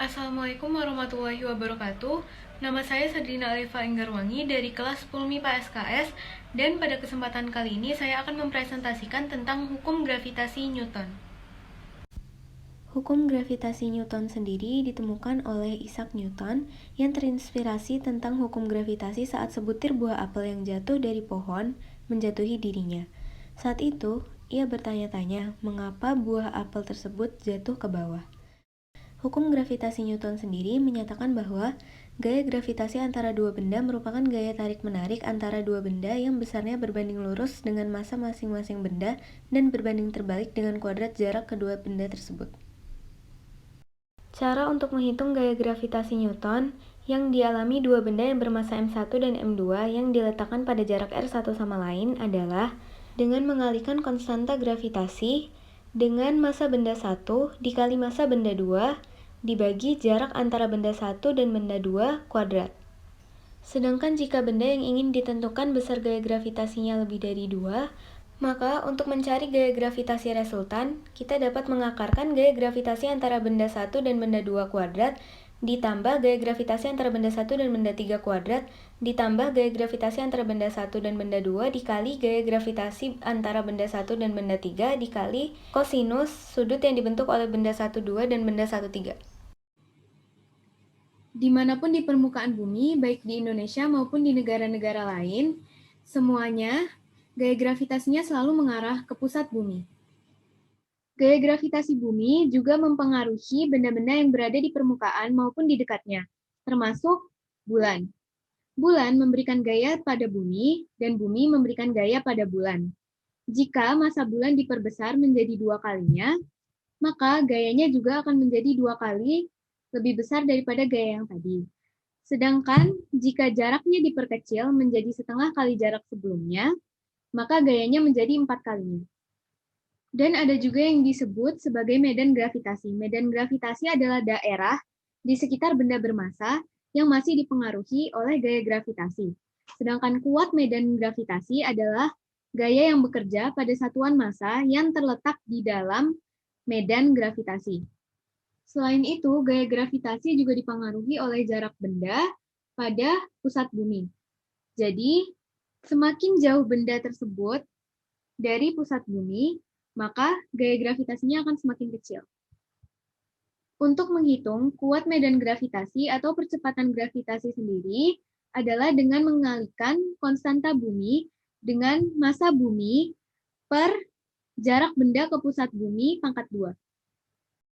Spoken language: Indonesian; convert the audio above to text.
Assalamualaikum warahmatullahi wabarakatuh. Nama saya Sadrina Alifa Enggarwangi dari kelas 10 MIPA SKS, dan pada kesempatan kali ini saya akan mempresentasikan tentang hukum gravitasi Newton. Hukum gravitasi Newton sendiri ditemukan oleh Isaac Newton yang terinspirasi tentang hukum gravitasi saat sebutir buah apel yang jatuh dari pohon menjatuhi dirinya. Saat itu, ia bertanya-tanya mengapa buah apel tersebut jatuh ke bawah. Hukum gravitasi Newton sendiri menyatakan bahwa gaya gravitasi antara dua benda merupakan gaya tarik-menarik antara dua benda yang besarnya berbanding lurus dengan massa masing-masing benda dan berbanding terbalik dengan kuadrat jarak kedua benda tersebut. Cara untuk menghitung gaya gravitasi Newton yang dialami dua benda yang bermassa m1 dan m2 yang diletakkan pada jarak r satu sama lain adalah dengan mengalihkan konstanta gravitasi dengan massa benda 1 dikali massa benda 2 dibagi jarak antara benda 1 dan benda 2 kuadrat. Sedangkan jika benda yang ingin ditentukan besar gaya gravitasinya lebih dari 2, maka untuk mencari gaya gravitasi resultan, kita dapat mengakarkan gaya gravitasi antara benda 1 dan benda 2 kuadrat ditambah gaya gravitasi antara benda 1 dan benda 3 kuadrat ditambah gaya gravitasi antara benda 1 dan benda 2 dikali gaya gravitasi antara benda 1 dan benda 3 dikali kosinus sudut yang dibentuk oleh benda 1, 2 dan benda 1, 3. Dimanapun di permukaan bumi, baik di Indonesia maupun di negara-negara lain, semuanya gaya gravitasinya selalu mengarah ke pusat bumi. Gaya gravitasi bumi juga mempengaruhi benda-benda yang berada di permukaan maupun di dekatnya, termasuk bulan. Bulan memberikan gaya pada bumi, dan bumi memberikan gaya pada bulan. Jika massa bulan diperbesar menjadi 2 kalinya, maka gayanya juga akan menjadi 2 kali lebih besar daripada gaya yang tadi. Sedangkan jika jaraknya diperkecil menjadi setengah kali jarak sebelumnya, maka gayanya menjadi 4 kalinya. Dan ada juga yang disebut sebagai medan gravitasi. Medan gravitasi adalah daerah di sekitar benda bermassa yang masih dipengaruhi oleh gaya gravitasi. Sedangkan kuat medan gravitasi adalah gaya yang bekerja pada satuan massa yang terletak di dalam medan gravitasi. Selain itu, gaya gravitasi juga dipengaruhi oleh jarak benda pada pusat bumi. Jadi, semakin jauh benda tersebut dari pusat bumi, maka gaya gravitasinya akan semakin kecil. Untuk menghitung kuat medan gravitasi atau percepatan gravitasi sendiri adalah dengan mengalihkan konstanta bumi dengan massa bumi per jarak benda ke pusat bumi pangkat 2.